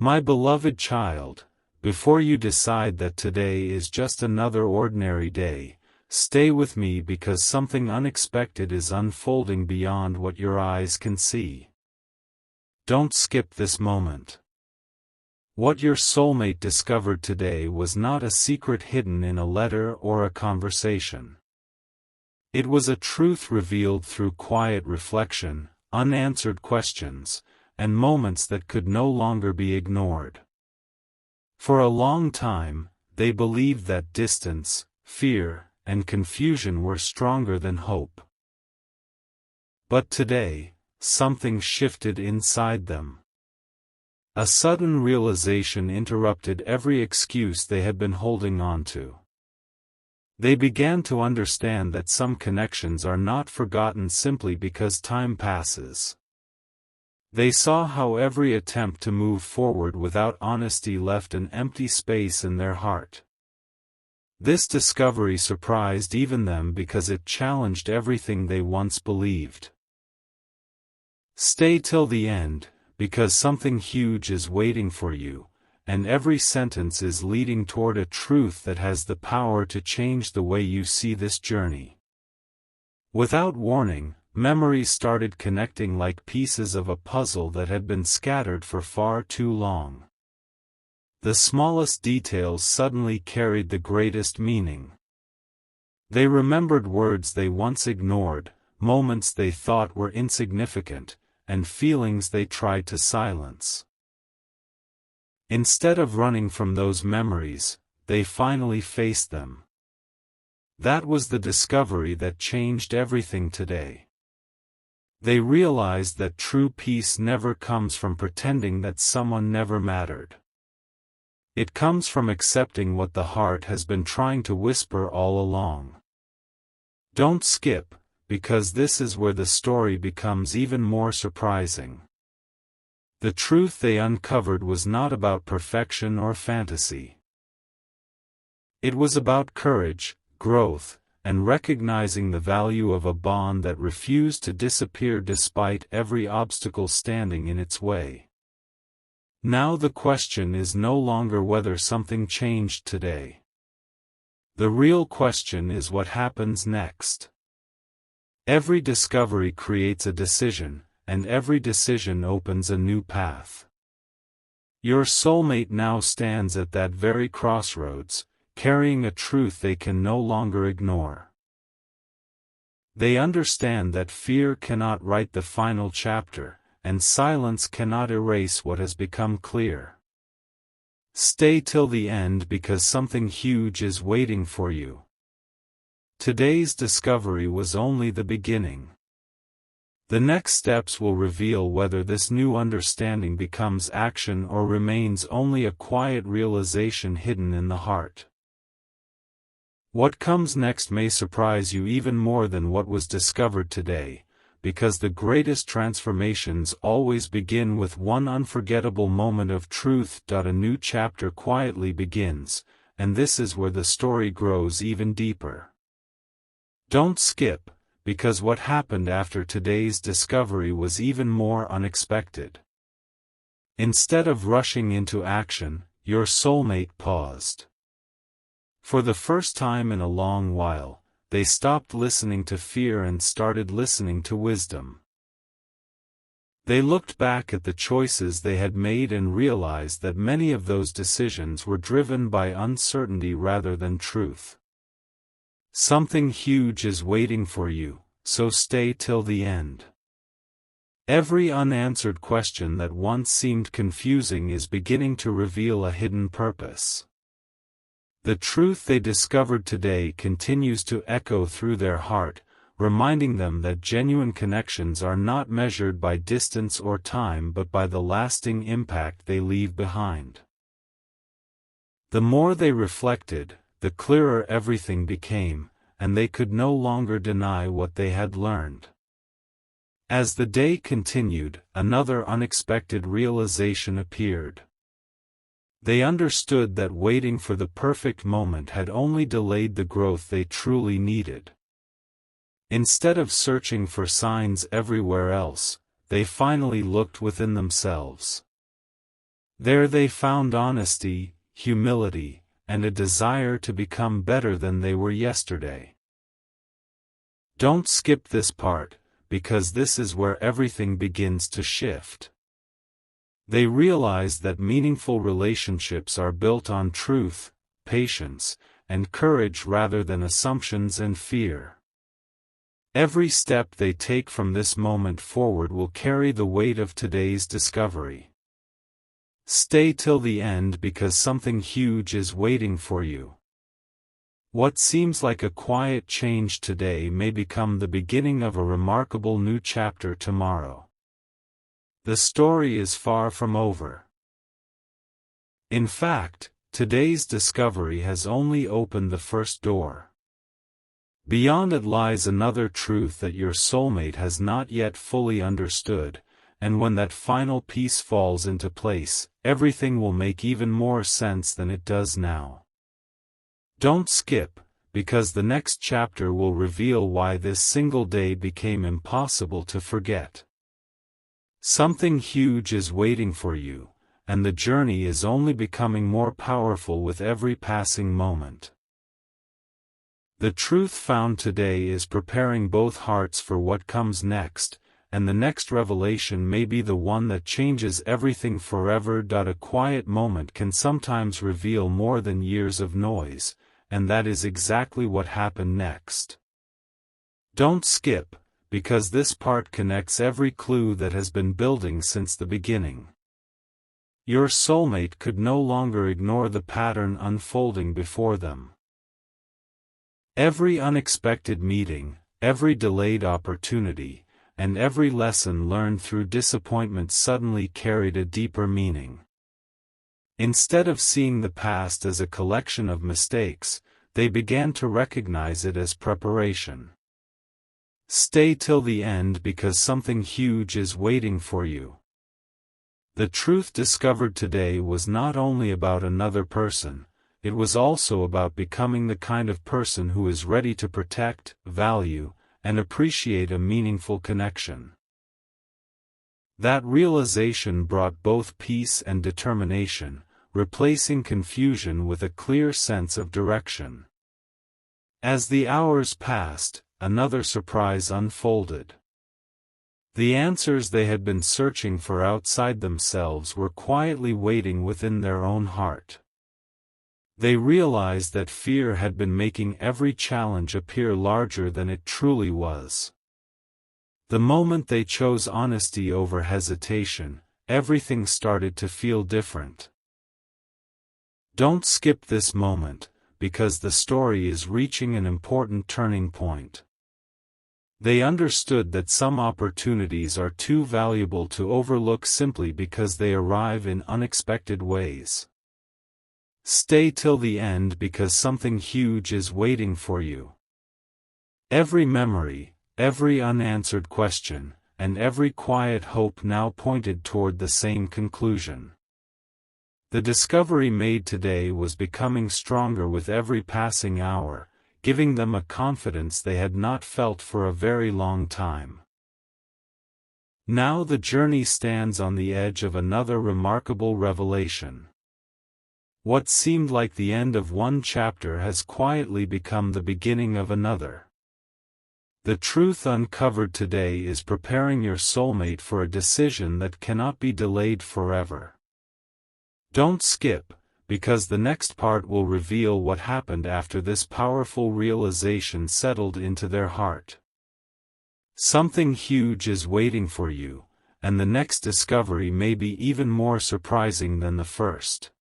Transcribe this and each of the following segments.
My beloved child, before you decide that today is just another ordinary day, stay with me because something unexpected is unfolding beyond what your eyes can see. Don't skip this moment. What your soulmate discovered today was not a secret hidden in a letter or a conversation. It was a truth revealed through quiet reflection, unanswered questions, and moments that could no longer be ignored. For a long time, they believed that distance, fear, and confusion were stronger than hope. But today, something shifted inside them. A sudden realization interrupted every excuse they had been holding on to. They began to understand that some connections are not forgotten simply because time passes. They saw how every attempt to move forward without honesty left an empty space in their heart. This discovery surprised even them because it challenged everything they once believed. Stay till the end, because something huge is waiting for you, and every sentence is leading toward a truth that has the power to change the way you see this journey. Without warning, memories started connecting like pieces of a puzzle that had been scattered for far too long. The smallest details suddenly carried the greatest meaning. They remembered words they once ignored, moments they thought were insignificant, and feelings they tried to silence. Instead of running from those memories, they finally faced them. That was the discovery that changed everything today. They realized that true peace never comes from pretending that someone never mattered. It comes from accepting what the heart has been trying to whisper all along. Don't skip, because this is where the story becomes even more surprising. The truth they uncovered was not about perfection or fantasy. It was about courage, growth, and recognizing the value of a bond that refused to disappear despite every obstacle standing in its way. Now the question is no longer whether something changed today. The real question is what happens next. Every discovery creates a decision, and every decision opens a new path. Your soulmate now stands at that very crossroads, carrying a truth they can no longer ignore. They understand that fear cannot write the final chapter, and silence cannot erase what has become clear. Stay till the end because something huge is waiting for you. Today's discovery was only the beginning. The next steps will reveal whether this new understanding becomes action or remains only a quiet realization hidden in the heart. What comes next may surprise you even more than what was discovered today, because the greatest transformations always begin with one unforgettable moment of truth. A new chapter quietly begins, and this is where the story grows even deeper. Don't skip, because what happened after today's discovery was even more unexpected. Instead of rushing into action, your soulmate paused. For the first time in a long while, they stopped listening to fear and started listening to wisdom. They looked back at the choices they had made and realized that many of those decisions were driven by uncertainty rather than truth. Something huge is waiting for you, so stay till the end. Every unanswered question that once seemed confusing is beginning to reveal a hidden purpose. The truth they discovered today continues to echo through their heart, reminding them that genuine connections are not measured by distance or time but by the lasting impact they leave behind. The more they reflected, the clearer everything became, and they could no longer deny what they had learned. As the day continued, another unexpected realization appeared. They understood that waiting for the perfect moment had only delayed the growth they truly needed. Instead of searching for signs everywhere else, they finally looked within themselves. There they found honesty, humility, and a desire to become better than they were yesterday. Don't skip this part, because this is where everything begins to shift. They realized that meaningful relationships are built on truth, patience, and courage rather than assumptions and fear. Every step they take from this moment forward will carry the weight of today's discovery. Stay till the end because something huge is waiting for you. What seems like a quiet change today may become the beginning of a remarkable new chapter tomorrow. The story is far from over. In fact, today's discovery has only opened the first door. Beyond it lies another truth that your soulmate has not yet fully understood, and when that final piece falls into place, everything will make even more sense than it does now. Don't skip, because the next chapter will reveal why this single day became impossible to forget. Something huge is waiting for you, and the journey is only becoming more powerful with every passing moment. The truth found today is preparing both hearts for what comes next, and the next revelation may be the one that changes everything forever. A quiet moment can sometimes reveal more than years of noise, and that is exactly what happened next. Don't skip, because this part connects every clue that has been building since the beginning. Your soulmate could no longer ignore the pattern unfolding before them. Every unexpected meeting, every delayed opportunity, and every lesson learned through disappointment suddenly carried a deeper meaning. Instead of seeing the past as a collection of mistakes, they began to recognize it as preparation. Stay till the end because something huge is waiting for you. The truth discovered today was not only about another person, it was also about becoming the kind of person who is ready to protect, value, and appreciate a meaningful connection. That realization brought both peace and determination, replacing confusion with a clear sense of direction. As the hours passed, another surprise unfolded. The answers they had been searching for outside themselves were quietly waiting within their own heart. They realized that fear had been making every challenge appear larger than it truly was. The moment they chose honesty over hesitation, everything started to feel different. Don't skip this moment, because the story is reaching an important turning point. They understood that some opportunities are too valuable to overlook simply because they arrive in unexpected ways. Stay till the end because something huge is waiting for you. Every memory, every unanswered question, and every quiet hope now pointed toward the same conclusion. The discovery made today was becoming stronger with every passing hour, giving them a confidence they had not felt for a very long time. Now the journey stands on the edge of another remarkable revelation. What seemed like the end of one chapter has quietly become the beginning of another. The truth uncovered today is preparing your soulmate for a decision that cannot be delayed forever. Don't skip, because the next part will reveal what happened after this powerful realization settled into their heart. Something huge is waiting for you, and the next discovery may be even more surprising than the first.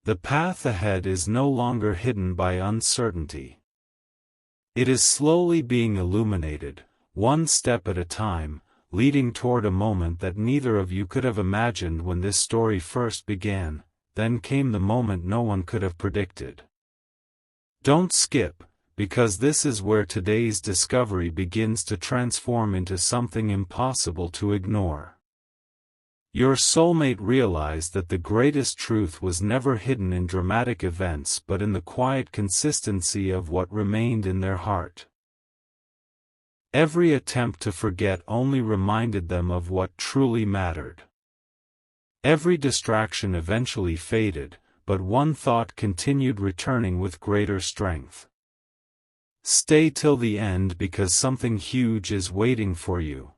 The path ahead is no longer hidden by uncertainty. It is slowly being illuminated, one step at a time, leading toward a moment that neither of you could have imagined when this story first began. Then came the moment no one could have predicted. Don't skip, because this is where today's discovery begins to transform into something impossible to ignore. Your soulmate realized that the greatest truth was never hidden in dramatic events but in the quiet consistency of what remained in their heart. Every attempt to forget only reminded them of what truly mattered. Every distraction eventually faded, but one thought continued returning with greater strength. Stay till the end because something huge is waiting for you.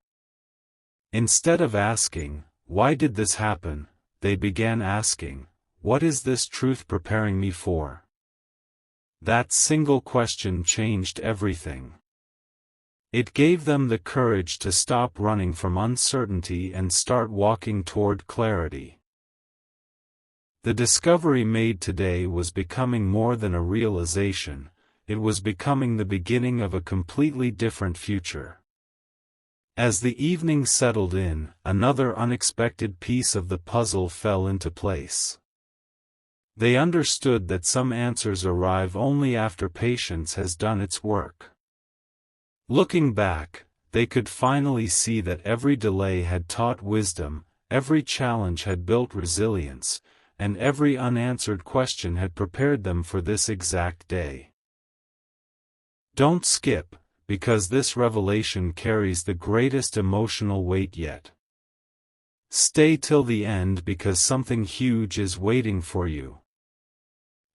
Instead of asking, "Why did this happen?" they began asking, "What is this truth preparing me for?" That single question changed everything. It gave them the courage to stop running from uncertainty and start walking toward clarity. The discovery made today was becoming more than a realization, it was becoming the beginning of a completely different future. As the evening settled in, another unexpected piece of the puzzle fell into place. They understood that some answers arrive only after patience has done its work. Looking back, they could finally see that every delay had taught wisdom, every challenge had built resilience, and every unanswered question had prepared them for this exact day. Don't skip, because this revelation carries the greatest emotional weight yet. Stay till the end because something huge is waiting for you.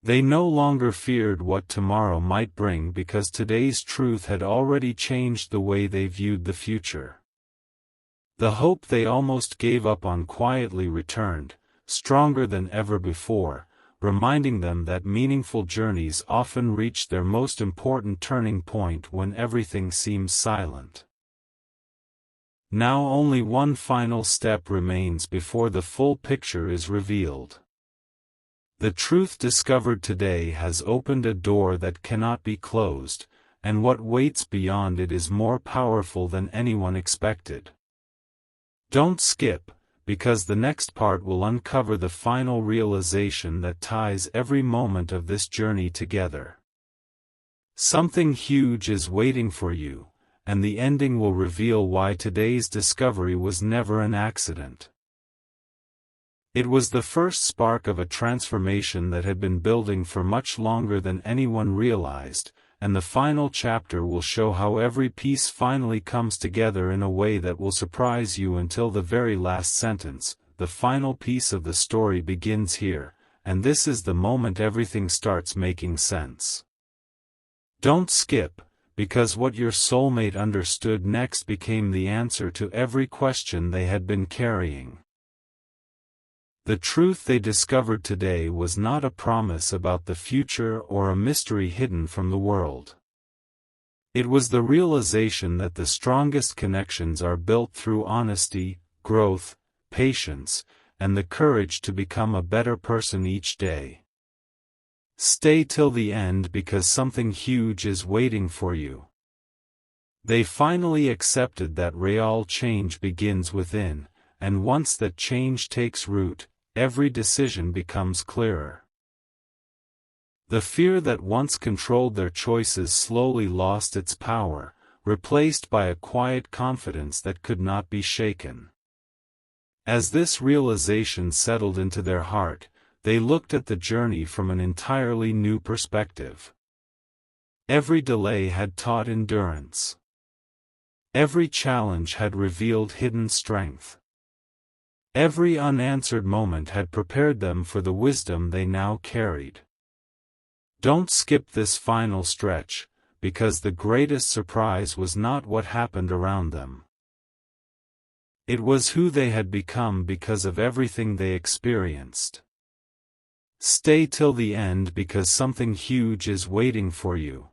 They no longer feared what tomorrow might bring because today's truth had already changed the way they viewed the future. The hope they almost gave up on quietly returned, stronger than ever before, reminding them that meaningful journeys often reach their most important turning point when everything seems silent. Now only one final step remains before the full picture is revealed. The truth discovered today has opened a door that cannot be closed, and what waits beyond it is more powerful than anyone expected. Don't skip, because the next part will uncover the final realization that ties every moment of this journey together. Something huge is waiting for you, and the ending will reveal why today's discovery was never an accident. It was the first spark of a transformation that had been building for much longer than anyone realized, and the final chapter will show how every piece finally comes together in a way that will surprise you until the very last sentence. The final piece of the story begins here, and this is the moment everything starts making sense. Don't skip, because what your soulmate understood next became the answer to every question they had been carrying. The truth they discovered today was not a promise about the future or a mystery hidden from the world. It was the realization that the strongest connections are built through honesty, growth, patience, and the courage to become a better person each day. Stay till the end because something huge is waiting for you. They finally accepted that real change begins within, and once that change takes root, every decision becomes clearer. The fear that once controlled their choices slowly lost its power, replaced by a quiet confidence that could not be shaken. As this realization settled into their heart, they looked at the journey from an entirely new perspective. Every delay had taught endurance. Every challenge had revealed hidden strength. Every unanswered moment had prepared them for the wisdom they now carried. Don't skip this final stretch, because the greatest surprise was not what happened around them. It was who they had become because of everything they experienced. Stay till the end because something huge is waiting for you.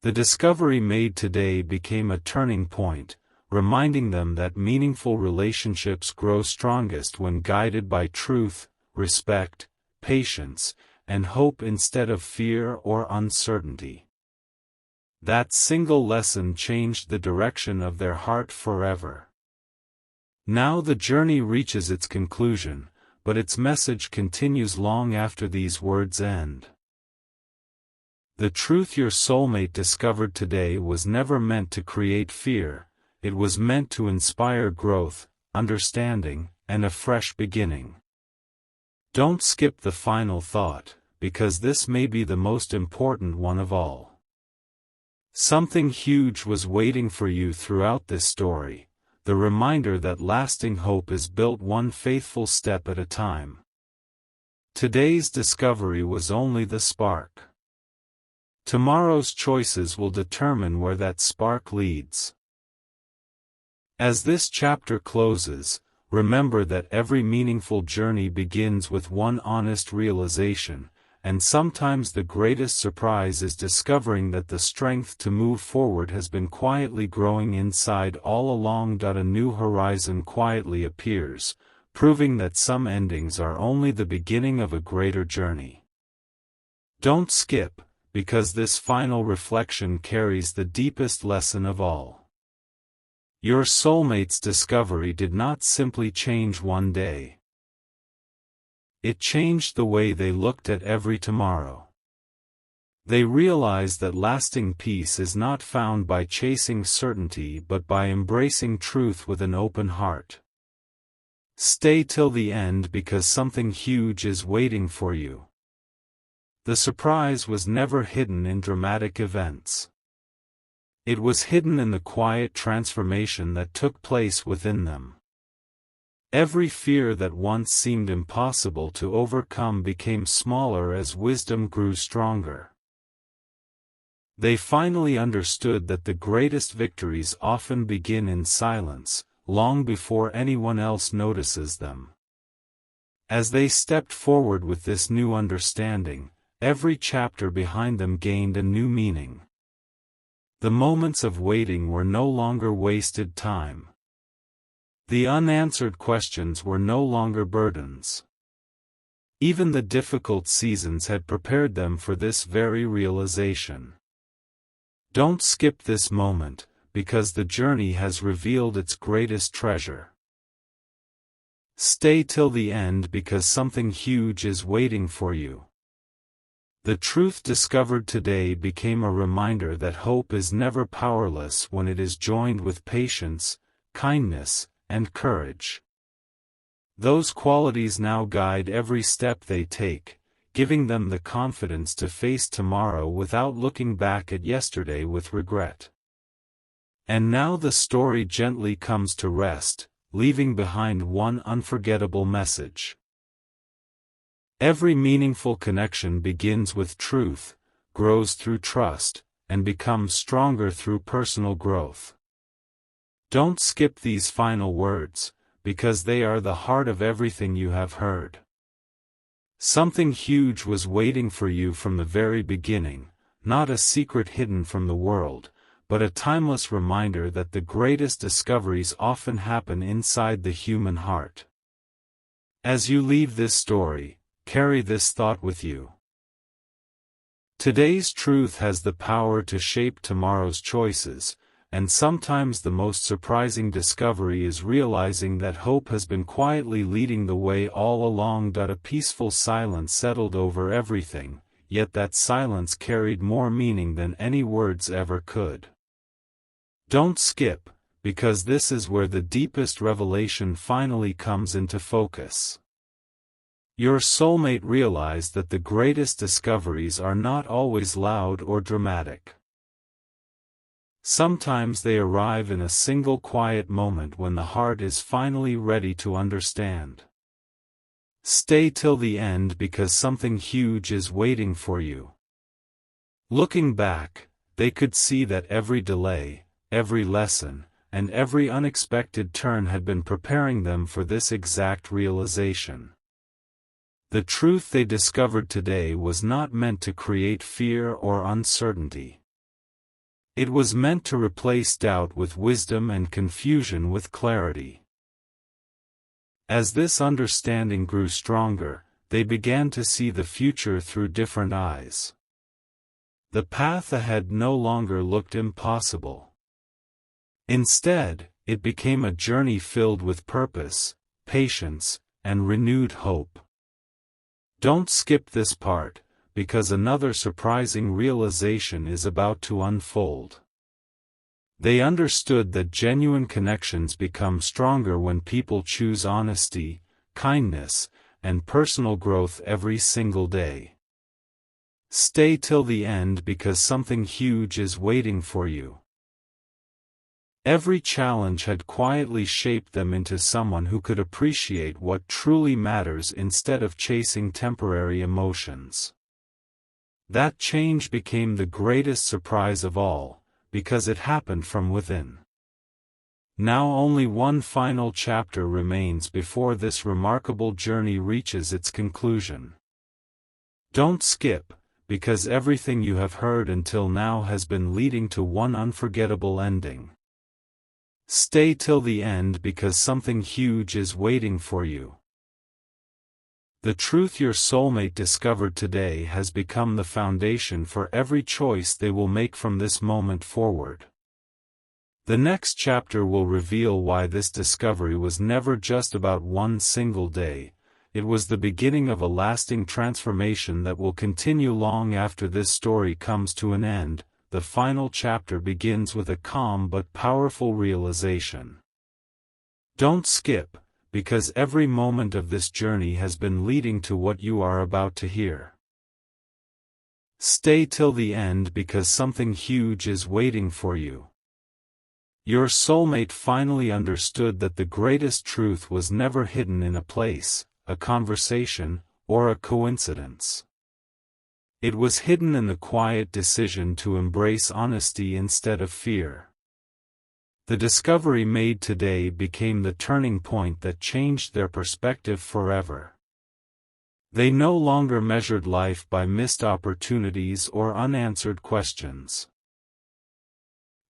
The discovery made today became a turning point, reminding them that meaningful relationships grow strongest when guided by truth, respect, patience, and hope instead of fear or uncertainty. That single lesson changed the direction of their heart forever. Now the journey reaches its conclusion, but its message continues long after these words end. The truth your soulmate discovered today was never meant to create fear. It was meant to inspire growth, understanding, and a fresh beginning. Don't skip the final thought, because this may be the most important one of all. Something huge was waiting for you throughout this story, the reminder that lasting hope is built one faithful step at a time. Today's discovery was only the spark. Tomorrow's choices will determine where that spark leads. As this chapter closes, remember that every meaningful journey begins with one honest realization, and sometimes the greatest surprise is discovering that the strength to move forward has been quietly growing inside all along. A new horizon quietly appears, proving that some endings are only the beginning of a greater journey. Don't skip, because this final reflection carries the deepest lesson of all. Your soulmate's discovery did not simply change one day. It changed the way they looked at every tomorrow. They realized that lasting peace is not found by chasing certainty but by embracing truth with an open heart. Stay till the end because something huge is waiting for you. The surprise was never hidden in dramatic events. It was hidden in the quiet transformation that took place within them. Every fear that once seemed impossible to overcome became smaller as wisdom grew stronger. They finally understood that the greatest victories often begin in silence, long before anyone else notices them. As they stepped forward with this new understanding, every chapter behind them gained a new meaning. The moments of waiting were no longer wasted time. The unanswered questions were no longer burdens. Even the difficult seasons had prepared them for this very realization. Don't skip this moment, because the journey has revealed its greatest treasure. Stay till the end because something huge is waiting for you. The truth discovered today became a reminder that hope is never powerless when it is joined with patience, kindness, and courage. Those qualities now guide every step they take, giving them the confidence to face tomorrow without looking back at yesterday with regret. And now the story gently comes to rest, leaving behind one unforgettable message. Every meaningful connection begins with truth, grows through trust, and becomes stronger through personal growth. Don't skip these final words, because they are the heart of everything you have heard. Something huge was waiting for you from the very beginning, not a secret hidden from the world, but a timeless reminder that the greatest discoveries often happen inside the human heart. As you leave this story, carry this thought with you. Today's truth has the power to shape tomorrow's choices, and sometimes the most surprising discovery is realizing that hope has been quietly leading the way all along. A peaceful silence settled over everything, yet that silence carried more meaning than any words ever could. Don't skip, because this is where the deepest revelation finally comes into focus. Your soulmate realized that the greatest discoveries are not always loud or dramatic. Sometimes they arrive in a single quiet moment when the heart is finally ready to understand. Stay till the end because something huge is waiting for you. Looking back, they could see that every delay, every lesson, and every unexpected turn had been preparing them for this exact realization. The truth they discovered today was not meant to create fear or uncertainty. It was meant to replace doubt with wisdom and confusion with clarity. As this understanding grew stronger, they began to see the future through different eyes. The path ahead no longer looked impossible. Instead, it became a journey filled with purpose, patience, and renewed hope. Don't skip this part, because another surprising realization is about to unfold. They understood that genuine connections become stronger when people choose honesty, kindness, and personal growth every single day. Stay till the end because something huge is waiting for you. Every challenge had quietly shaped them into someone who could appreciate what truly matters instead of chasing temporary emotions. That change became the greatest surprise of all, because it happened from within. Now only one final chapter remains before this remarkable journey reaches its conclusion. Don't skip, because everything you have heard until now has been leading to one unforgettable ending. Stay till the end because something huge is waiting for you. The truth your soulmate discovered today has become the foundation for every choice they will make from this moment forward. The next chapter will reveal why this discovery was never just about one single day. It was the beginning of a lasting transformation that will continue long after this story comes to an end. The final chapter begins with a calm but powerful realization. Don't skip, because every moment of this journey has been leading to what you are about to hear. Stay till the end because something huge is waiting for you. Your soulmate finally understood that the greatest truth was never hidden in a place, a conversation, or a coincidence. It was hidden in the quiet decision to embrace honesty instead of fear. The discovery made today became the turning point that changed their perspective forever. They no longer measured life by missed opportunities or unanswered questions.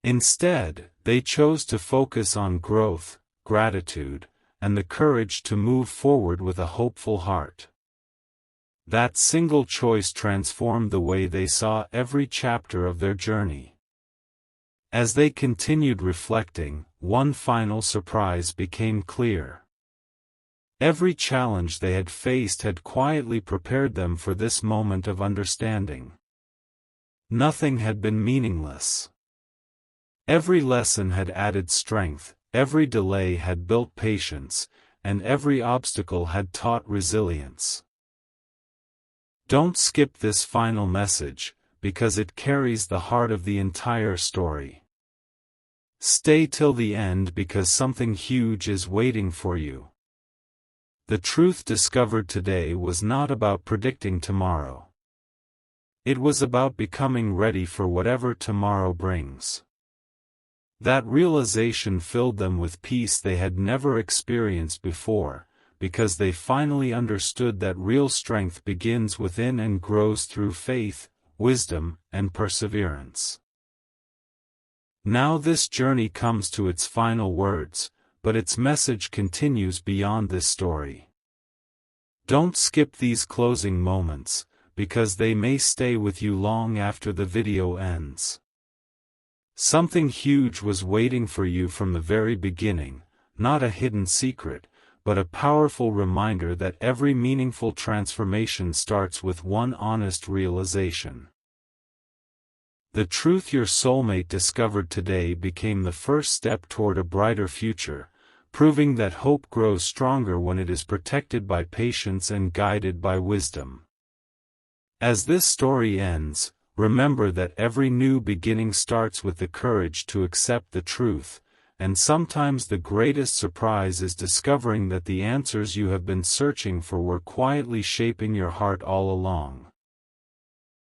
Instead, they chose to focus on growth, gratitude, and the courage to move forward with a hopeful heart. That single choice transformed the way they saw every chapter of their journey. As they continued reflecting, one final surprise became clear. Every challenge they had faced had quietly prepared them for this moment of understanding. Nothing had been meaningless. Every lesson had added strength, every delay had built patience, and every obstacle had taught resilience. Don't skip this final message, because it carries the heart of the entire story. Stay till the end because something huge is waiting for you. The truth discovered today was not about predicting tomorrow. It was about becoming ready for whatever tomorrow brings. That realization filled them with peace they had never experienced before, because they finally understood that real strength begins within and grows through faith, wisdom, and perseverance. Now this journey comes to its final words, but its message continues beyond this story. Don't skip these closing moments, because they may stay with you long after the video ends. Something huge was waiting for you from the very beginning, not a hidden secret, but a powerful reminder that every meaningful transformation starts with one honest realization. The truth your soulmate discovered today became the first step toward a brighter future, proving that hope grows stronger when it is protected by patience and guided by wisdom. As this story ends, remember that every new beginning starts with the courage to accept the truth, and sometimes the greatest surprise is discovering that the answers you have been searching for were quietly shaping your heart all along.